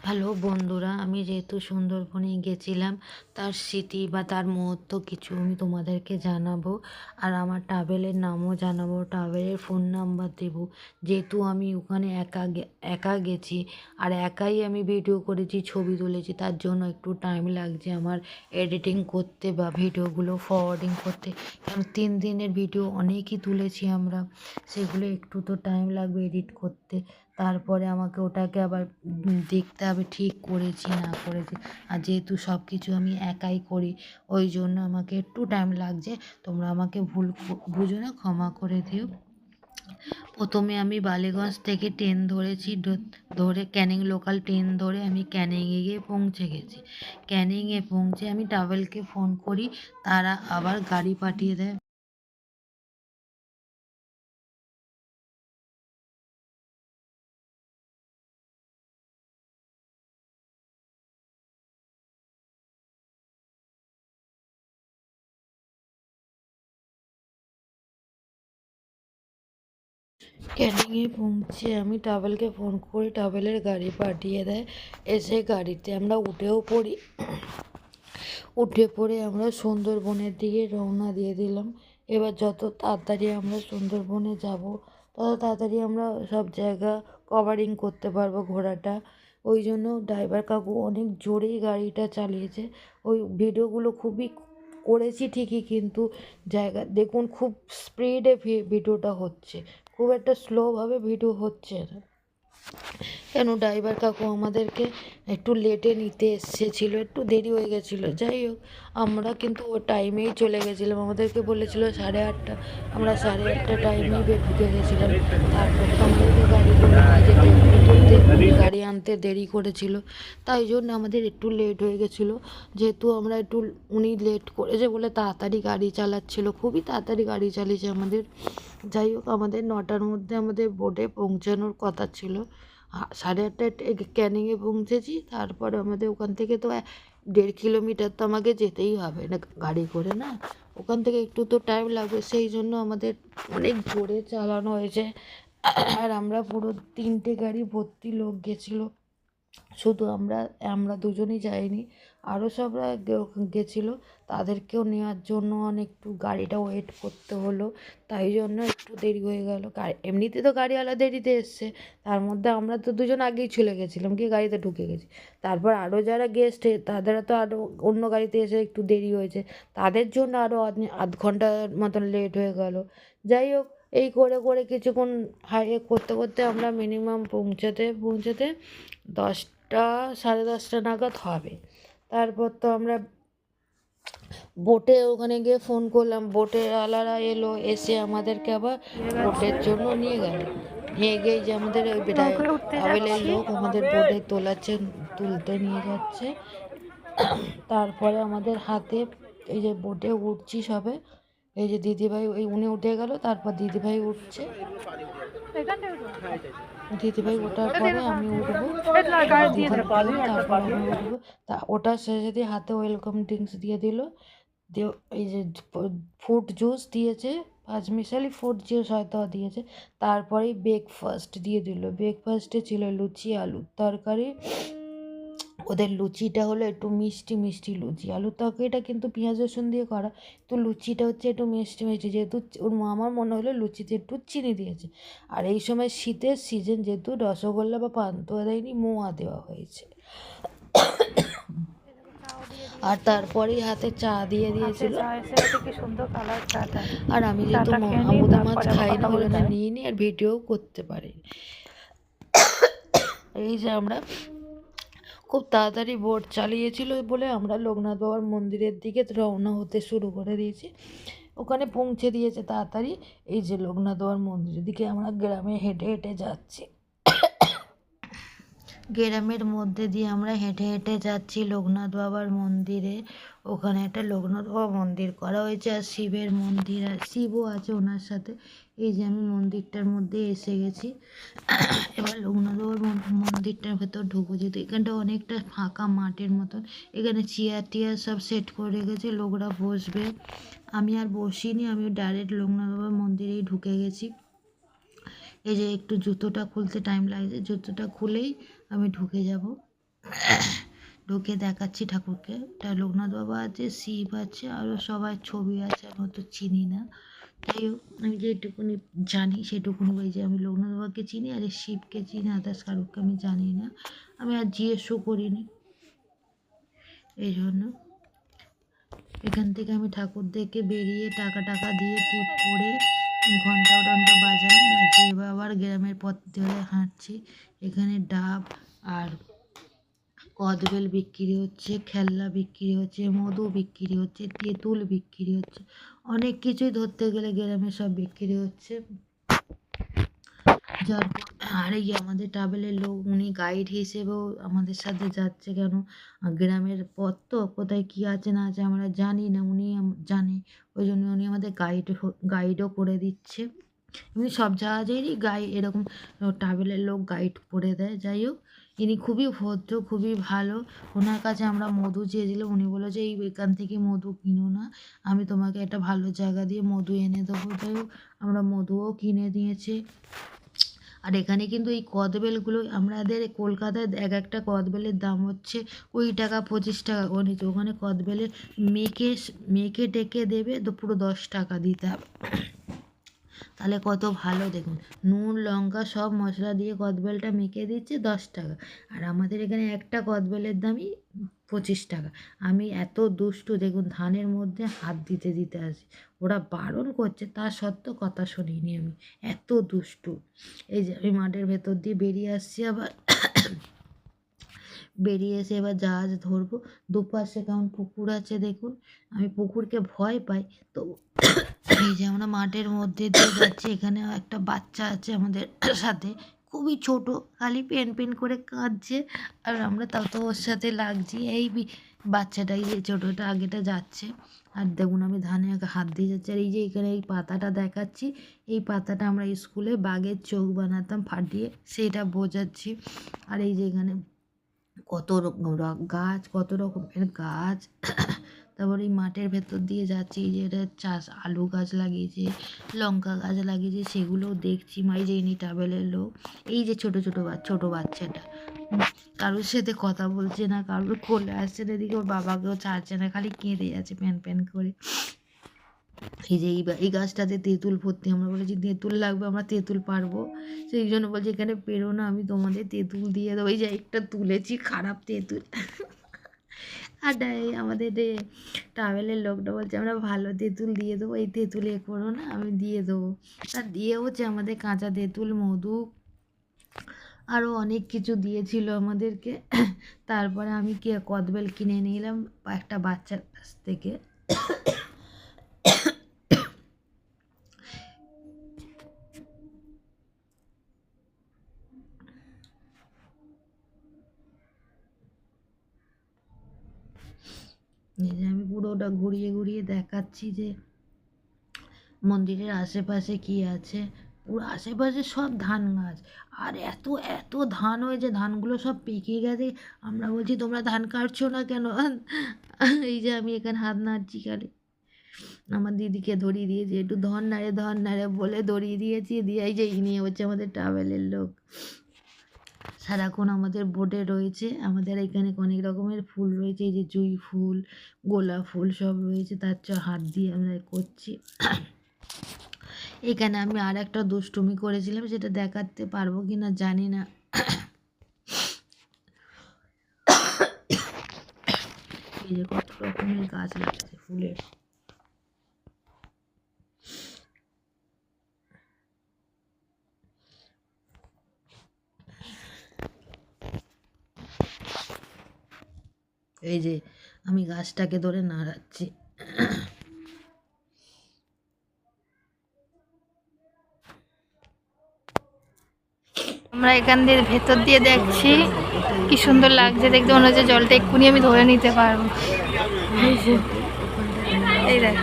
Hello বন্ধুরা, আমি যেহেতু সুন্দরবনে গেছিলাম তার স্মৃতি বা তার মুহূর্ত কিছু আমি তোমাদেরকে জানাবো। আর আমার ট্রাভেলের নামও জানাবো, ট্রাভেলের ফোন নাম্বার দেবো। যেহেতু আমি ওখানে একা গেছি আর একাই আমি ভিডিও করেছি, ছবি তুলেছি, তার জন্য একটু টাইম লাগছে আমার এডিটিং করতে বা ভিডিওগুলো ফরওয়ার্ডিং করতে। কারণ 3 দিনের ভিডিও অনেকই তুলেছি আমরা, সেগুলো একটু তো টাইম লাগবে এডিট করতে। তারপরে আমাকে ওটাকে আবার দেখতে হবে ঠিক করেছি না করেছি। আর যেহেতু সব কিছু আমি একাই করি, ওই জন্য আমাকে একটু টাইম লাগছে। তোমরা আমাকে ভুল বুঝো না, ক্ষমা করে দিও। প্রথমে আমি বালিগঞ্জ থেকে ট্রেন ধরেছি, ধরে ক্যানিং লোকাল ট্রেন ধরে আমি ক্যানিংয়ে গিয়ে পৌঁছে গেছি। ক্যানিংয়ে পৌঁছে আমি ট্রাভেলকে ফোন করি, তারা আবার গাড়ি পাঠিয়ে দেয়। ক্যানিংয়ে পৌঁছে আমি ট্রাভেলকে ফোন করি, ট্রাভেলের গাড়ি পাঠিয়ে দেয়। এসে গাড়িতে আমরা উঠেও পড়ি। উঠে পড়ে আমরা সুন্দরবনের দিকে রওনা দিয়ে দিলাম। এবার যত তাড়াতাড়ি আমরা সুন্দরবনে যাব, তত তাড়াতাড়ি আমরা সব জায়গা কভারিং করতে পারবো ঘোরাটা। ওই জন্য ড্রাইভার কাকু অনেক জোরেই গাড়িটা চালিয়েছে। ওই ভিডিওগুলো খুবই করেছি ঠিকই, কিন্তু জায়গা দেখুন খুব স্পিডে ভিডিওটা হচ্ছে, খুব একটা স্লোভাবে ভিডিও হচ্ছে না। কেন ড্রাইভার কাকু আমাদেরকে একটু লেটে নিতে এসেছিলো, একটু দেরি হয়ে গেছিলো। যাই হোক, আমরা কিন্তু ও টাইমেই চলে গেছিলাম। আমাদেরকে বলেছিল 8:30, আমরা 8:30 টাইমেই ঢুকে গেছিলাম। তারপর তো আমাদেরকে গাড়িগুলো নিয়ে যেতে তুলতে গাড়ি আনতে দেরি করেছিল, তাই জন্য আমাদের একটু লেট হয়ে গেছিলো। যেহেতু আমরা একটু উনি লেট করেছে বলে তাড়াতাড়ি গাড়ি চালাচ্ছিল, খুবই তাড়াতাড়ি গাড়ি চালিয়েছে আমাদের। যাই হোক, আমাদের 9টার মধ্যে আমাদের বোটে পৌঁছানোর কথা ছিল। 8:30টায় ক্যানিংয়ে পৌঁছেছি। তারপরে আমাদের ওখান থেকে তো 1.5 কিলোমিটার তো আমাকে যেতেই হবে না গাড়ি করে, না ওখান থেকে একটু তো টাইম লাগবে, সেই জন্য আমাদের অনেক জোরে চালানো হয়েছে। আর আমরা পুরো 3টে গাড়ি ভর্তি লোক গেছিলো। শুধু আমরা আমরা দুজনই যাইনি, আরও সবরা গেছিলো। তাদেরকেও নেওয়ার জন্য একটু গাড়িটা ওয়েট করতে হলো, তাই জন্য একটু দেরি হয়ে গেল। এমনিতে তো গাড়িওয়ালা দেরিতে এসছে, তার মধ্যে আমরা তো দুজন আগেই চলে গেছিলাম, গিয়ে গাড়িতে ঢুকে গেছি। তারপর আরও যারা গেস্ট তাদেরা তো আরও অন্য গাড়িতে এসে একটু দেরি হয়েছে, তাদের জন্য আরও আধ ঘন্টার মতন লেট হয়ে গেল। যাই হোক, এই করে করে কিছুক্ষণ হাইয়ে করতে করতে আমরা মিনিমাম পৌঁছাতে 10টা 10:30 নাগাদ হবে। তারপর তো আমরা বোটে ওখানে গিয়ে ফোন করলাম, বোটের আলারা এলো, এসে আমাদেরকে আবার বোটের জন্য নিয়ে গেল। নিয়ে গিয়ে যে আমাদের ওই ট্রাভেলের লোক আমাদের বোটে তুলতে নিয়ে যাচ্ছে। তারপরে আমাদের হাতে এই যে বোটে উঠছি সবে, এই যে দিদিভাই উনি উঠে গেল, তারপর দিদিভাই উঠছে। দিদিভাই ওঠার পরে আমি উঠবো, তারপর আমি উঠবো। তা ওটার সাথে সাথে হাতে ওয়েলকাম ড্রিঙ্কস দিয়ে দিল। দিয়ে এই যে ফ্রুট জুস দিয়েছে, 5 মিশালি ফ্রুট জুস হয়তো দিয়েছে। তারপরেই ব্রেকফাস্ট দিয়ে দিল। ব্রেকফাস্টে ছিল লুচি, আলুর তরকারি। ওদের লুচিটা হলো একটু মিষ্টি মিষ্টি লুচি, আলুর তরকারিটা কিন্তু পেঁয়াজ রসুন দিয়ে করা, তো লুচিটা হচ্ছে একটু মিষ্টি মিষ্টি। যেহেতু আমার মনে হলো লুচিতে একটু চিনি দিয়েছে। আর এই সময় শীতের সিজন, যেহেতু রসগোল্লা বা পান্তুয়া দেয়নি, মোয়া দেওয়া হয়েছে। আর তারপরেই হাতে চা দিয়ে দিয়েছিল। আর আমি যেহেতু আমুদা মাছ খাই না, ওই জন্য নিইনি আর ভিডিও করতে পারিনি। এই যে আমরা খুব তাড়াতাড়ি বোট চালিয়েছিল বলে আমরা লোকনাথ বাবার মন্দিরের দিকে রওনা হতে শুরু করে দিয়েছি। ওখানে পৌঁছে দিয়েছে তাড়াতাড়ি। এই যে লোকনাথ বাবার মন্দিরের দিকে আমরা গ্রামে হেঁটে হেঁটে যাচ্ছি। গ্রামের মধ্যে দিয়ে আমরা হেঁটে হেঁটে যাচ্ছি লোকনাথ বাবার মন্দিরে। ওখানে একটা লোকনাথ বাবা মন্দির করা হয়েছে, আর শিবের মন্দির, আর শিবও আছে ওনার সাথে। এই যে আমি মন্দিরটার মধ্যে এসে গেছি। এবার লোকনাথ বাবার মন্দিরটার ভেতর ঢুকবো, যেহেতু এখানটা অনেকটা ফাঁকা মাঠের মতন। এখানে চেয়ার টিয়ার সব সেট করে রেখেছে, লোকরা বসবে। আমি আর বসিনি, আমি ডাইরেক্ট লোকনাথ বাবার মন্দিরেই ঢুকে গেছি। এই যে একটু জুতোটা খুলতে টাইম লাগছে, জুতোটা খুলেই আমি ঢুকে যাব। ঢুকে দেখাচ্ছি ঠাকুরকে। এটা লোকনাথ বাবা আছে, শিব আছে, আরও সবাই ছবি আছে, আমি তো চিনি না। যাই হোক, আমি যেটুকুনি জানি সেটুকুনি বলি যে আমি লোকনাথ বাবাকে চিনি, আর এই শিবকে চিনি, আদার্স কারুকে আমি জানি না। আমি আর জিজ্ঞেসও করিনি। এই জন্য এখান থেকে আমি ঠাকুর দেখে বেরিয়ে টাকা দিয়ে টিপ করে ঘন্টা বাজিয়ে আবার গ্রামের পথ ধরে হাঁটছি। এখানে ডাব আর কদবেল বিক্রি হচ্ছে, খেলনা বিক্রি হচ্ছে, মধু বিক্রি হচ্ছে, তেঁতুল বিক্রি হচ্ছে, অনেক কিছুই ধরতে গেলে গ্রামে সব বিক্রি হচ্ছে। যার আর এই আমাদের ট্রাভেলের লোক, উনি গাইড হিসেবেও আমাদের সাথে যাচ্ছে। কেন, গ্রামের পথ তো, কোথায় কী আছে না আছে আমরা জানি না, উনি জানে, ওই জন্য উনি আমাদের গাইডও করে দিচ্ছে। এমনি সব জাহাজেরই এরকম ট্রাভেলের লোক গাইড করে দেয়। যাই হোক, ইনি খুবই ভদ্র, খুবই ভালো। ওনার কাছে আমরা মধু চেয়েছিলাম, উনি বলে যে এখান থেকে মধু কিনো না, আমি তোমাকে একটা ভালো জায়গা দিয়ে মধু এনে দেবো। যাই হোক, আমরা মধুও কিনে দিয়েছি। আর এখানে কিন্তু এই কদবেলগুলো আমাদের কলকাতায় একটা কদবেলের দাম হচ্ছে 20 টাকা 25 টাকা করে নিচ্ছে। ওখানে কদবেলের মেখে টেকে দেবে তো পুরো 10 টাকা দিতে হবে। তাহলে কত ভালো দেখুন, নুন লঙ্কা সব মশলা দিয়ে কদবেলটা মেখে দিচ্ছে 10 টাকা, আর আমাদের এখানে একটা কদবেলের দামই 25 টাকা। আমি এত দুষ্টু দেখুন, ধানের মধ্যে হাত দিতে আসি, ওরা বারণ করছে তা সত্ত্বেও কথা শুনিনি আমি, এত দুষ্টু। এই যে আমি মাঠের ভেতর দিয়ে বেরিয়ে আসছি, আবার বেরিয়ে এসে এবার জাহাজ ধরবো। দুপাশে কেমন পুকুর আছে দেখুন, আমি পুকুরকে ভয় পাই। তো এই যে আমরা মাঠের মধ্যে দিয়ে যাচ্ছি, এখানে একটা বাচ্চা আছে আমাদের সাথে, খুবই ছোট, খালি পেন করে কাঁদছে, আর আমরা তাও তো ওর সাথে লাগছি। এই বাচ্চাটাই যে ছোটোটা আগেটা যাচ্ছে, আর দেখুন আমি ধানে হাত দিয়ে যাচ্ছি। আর এই যে এখানে এই পাতাটা দেখাচ্ছি, এই পাতাটা আমরা স্কুলে বাঘের চোখ বানাতাম ফাটিয়ে, সেইটা বোঝাচ্ছি। আর এই যে এখানে কত গাছ, কত রকমের গাছ। তারপরে এই মাঠের ভেতর দিয়ে যাচ্ছি, এই যে এটা চাষ, আলু গাছ লাগিয়েছে, লঙ্কা গাছ লাগিয়েছে, সেগুলোও দেখছি। মাই যে ইনি ট্রাভেলের লোক। এই যে ছোট বাচ্চাটা কারোর সাথে কথা বলছে না, কারোর কোলে আসছে না, এদিকে ওর বাবাকেও ছাড়ছে না, খালি কেঁদে যাচ্ছে প্যান করে। এই যে এই গাছটাতে তেঁতুল ভর্তি, আমরা বলেছি তেঁতুল লাগবে, আমরা তেঁতুল পারবো, সেই জন্য বলছি এখানে পেরো না, আমি তোমাদের তেঁতুল দিয়ে দেবো। এই যে একটা তুলেছি, খারাপ তেঁতুল। আর আমাদের ট্রাভেলের লোকটা বলছে আমরা ভালো তেঁতুল দিয়ে দেবো, এই তেঁতুল করো না, আমি দিয়ে দেবো। আর দিয়ে হচ্ছে আমাদের কাঁচা তেঁতুল, মধু, আরও অনেক কিছু দিয়েছিল আমাদেরকে। তারপরে আমি কদবেল কিনে নিলাম একটা বাচ্চার কাছ থেকে। আমি পুরোটা ঘুরিয়ে দেখাচ্ছি যে মন্দিরের আশেপাশে কি আছে। পুরো আশেপাশে সব ধান গাছ, আর এত ধান হয়েছে, ধানগুলো সব পেকে গেছে। আমরা বলছি তোমরা ধান কাটছো না কেন? এই যে আমি এখানে হাত নাড়ছি, খালি আমার দিদিকে ধরিয়ে দিয়েছি, একটু ধর নাড়ে বলে ধরিয়ে দিয়েছি, দিয়ে এই যে নিয়ে হচ্ছে আমাদের ট্রাভেলের লোক, সারাক্ষণ আমাদের বোটে রয়েছে। আমাদের এখানে অনেক রকমের ফুল রয়েছে, এই যে জুঁই ফুল, গোলাপ ফুল সব রয়েছে, তার হাত দিয়ে আমরা করছি। এখানে আমি আর একটা দুষ্টুমি করেছিলাম, সেটা দেখাতে পারবো কি না জানি না। এই যে কত রকমের গাছ লাগছে ফুলের। এই যে আমি গাছটাকে ধরে নাড়াচ্ছি। আমরা এখান দিয়ে ভেতর দিয়ে দেখছি, কি সুন্দর লাগছে দেখতে, মনে হচ্ছে জলটা এক্ষুনি আমি ধরে নিতে পারবো। এই দেখ,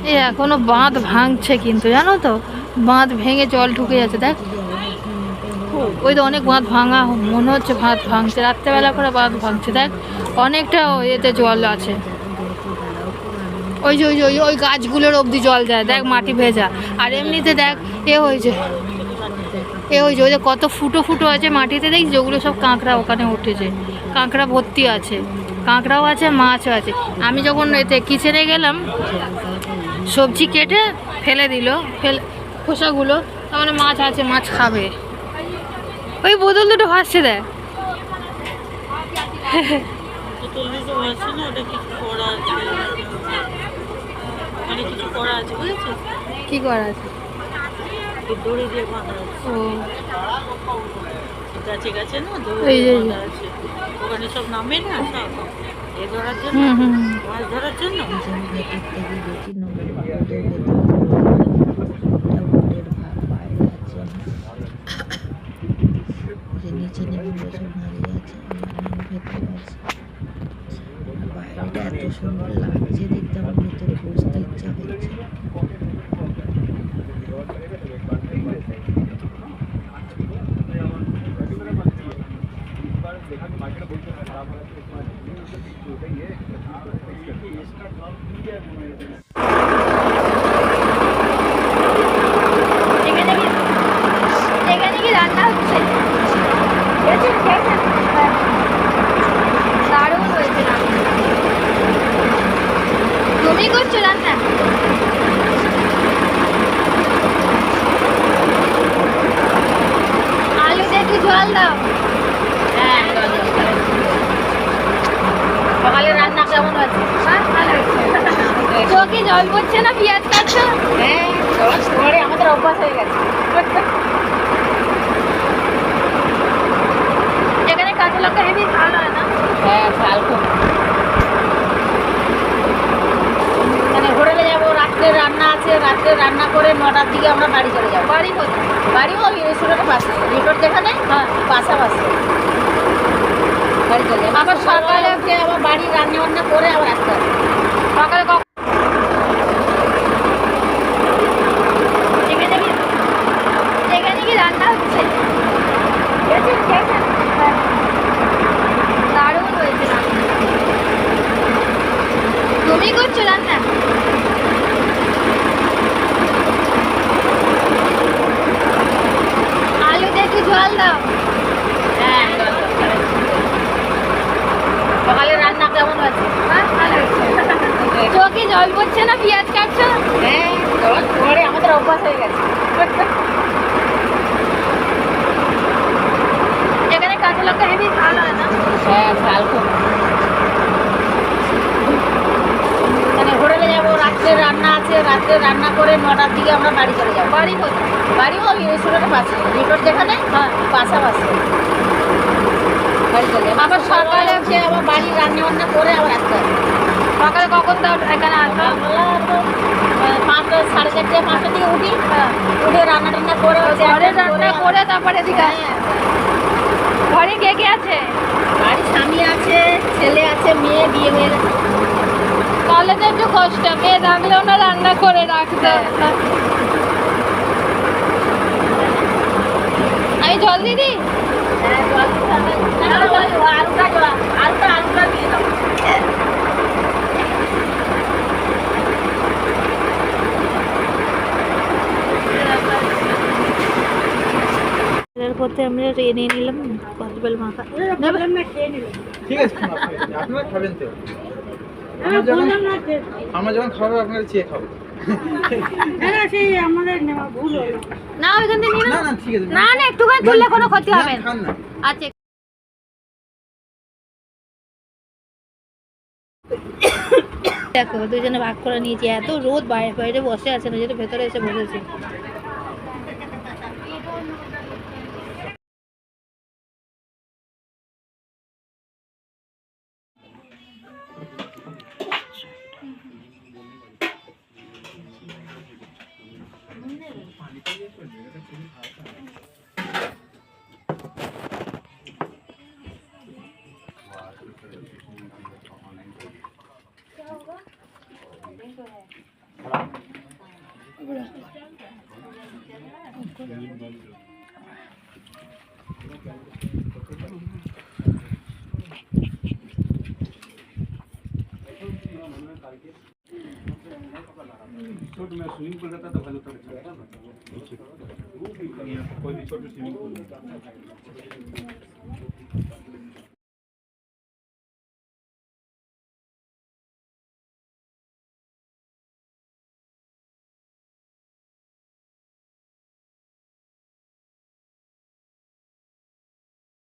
এই এখনো বাঁধ ভাঙছে কিন্তু, জানো তো, বাঁধ ভেঙে জল ঢুকে যাচ্ছে। দেখ, ওই তো অনেক বাঁধ ভাঙা মনে হচ্ছে, বাঁধ ভাঙছে, রাত্রেবেলা করে বাঁধ ভাঙছে। দেখ, অনেকটা এতে জল আছে। ওই যে ওই গাছগুলোর অবধি জল যায়, দেখ মাটি ভেজা। আর এমনিতে দেখ হয়েছে ওই যে কত ফুটো ফুটো আছে মাটিতে, দেখছি ওগুলো সব কাঁকড়া ওখানে উঠেছে, কাঁকড়া ভর্তি আছে, কাঁকড়াও আছে, মাছও আছে। আমি যখন এতে কিচেনে গেলাম, সবজি কেটে ফেলে দিল, খোসাগুলো, তার মানে মাছ আছে, মাছ খাবে। ওই বোতল দুটো ভাসছে দেখ। কি করা আছে? দড়ি দিয়ে বাঁধা আছে। ও গাছে গাছে না দড়ি এই দিয়ে যে বাঁধা আছে। ওখানে সব নামে না সব এ ধরার জন্য, মাছ ধরার জন্য। ভেতর থেকে দেখি নোংরা বোটের ভেতর বোটের বাইরে আছে, যে নিচে নেমে সব দাঁড়িয়ে আছে, ভেতরে আছে। আর বাইরেটা এত সুন্দর লাগছে দেখতে, আমার ভেতরে বসতে ইচ্ছা করছে। এখানে কি রান্না হচ্ছে? দারুণ হয়েছে রান্না। তুমি করছো রান্না? আলুতে একটু জল দাও। হ্যাঁ, সকালে রান্না কেমন আছে? ভালো হয়েছে। চোখে জল পড়ছে না পেঁয়াজ কাটছো? হ্যাঁ, পরে আমাদের অভ্যাস হয়ে গেছে। এখানে কাঁচা লঙ্কা হেবি ভালো হয় না? হ্যাঁ, ঝাল খুব। মানে হোটেলে যাবো, রাত্রে রান্না আছে, রাত্রে রান্না করে 9টার দিকে আমরা বাড়ি চলে যাবো। বাড়ি কোথায়? বাড়ি ওই রেস্টুরেন্টের পাশে, রিসোর্ট যেখানে হ্যাঁ। পাশাপাশি বাড়ি চলে যাবো। আবার সকালে উঠে আবার বাড়ি রান্না বান্না করে আবার আসতে হবে। সকালে কখন? এখানে কি রান্না হচ্ছে? দারুণ হয়েছে রান্না। তুমি করছো রান্না? আলুতে একটু জল দাও। হ্যাঁ, সকালে রান্না কেমন আছে? ভালো হয়েছে। চোখে জল পড়ছে না পেঁয়াজ কাটছো? হ্যাঁ, পরে আমাদের অভ্যাস হয়ে গেছে। এখানে কাঁচা লঙ্কা হেবি ভালো হয় না? হ্যাঁ, ঝাল খুব। মানে হোটেলে যাবো, রাত্রে রান্না আছে, রাত্রে রান্না করে 9টার দিকে আমরা বাড়ি চলে যাবো। বাড়ি কোথায়? বাড়ি ওই রেস্টুরেন্টের পাশে, রিসোর্ট যেখানে হ্যাঁ। পাশাপাশি বাড়ি চলে যাবো। আবার সকালে উঠে আবার বাড়ি রান্না বান্না করে আবার আসতে হবে। সকালে কখন দাও এখানে আসো? আমরা 4:30 5টার দিকে উঠি, উঠে রান্না টান্না করে ঘরে রান্না করে তারপরে এদিকে আসো। হ্যাঁ, ঘরে কে কে আছে? বাড়ির স্বামী আছে, ছেলে আছে, মেয়ে বিয়ে হয়ে গেছে। তাহলে তো একটু কষ্ট, মেয়ে থাকলেও না রান্না করে রাখতে। আমি জল দিদি? হ্যাঁ, জল দিতে হবে। না, আলুটা দিয়ে দাও। করতে আমরা নিয়ে নিলাম কতবেল মাখা। ঠিক আছে, আপনারা খাবেন তো? আমরা যখন খাবো আপনারা চেয়ে খাবো। না ওইখান থেকে নিয়ে না নাও। না ঠিক আছে, না না একটুখানি তুললে কোনো ক্ষতি হবে না। খান না। আচ্ছা দেখো দুজনে ভাগ করে নিয়েছি, এত রোদ বাইরে বাইরে বসে আছে না, যেটা ভেতরে এসে বসেছে। छोट में स्विमिंग पूल रहता तो भालू तक चलता ना कोई भी छोटे स्विमिंग पूल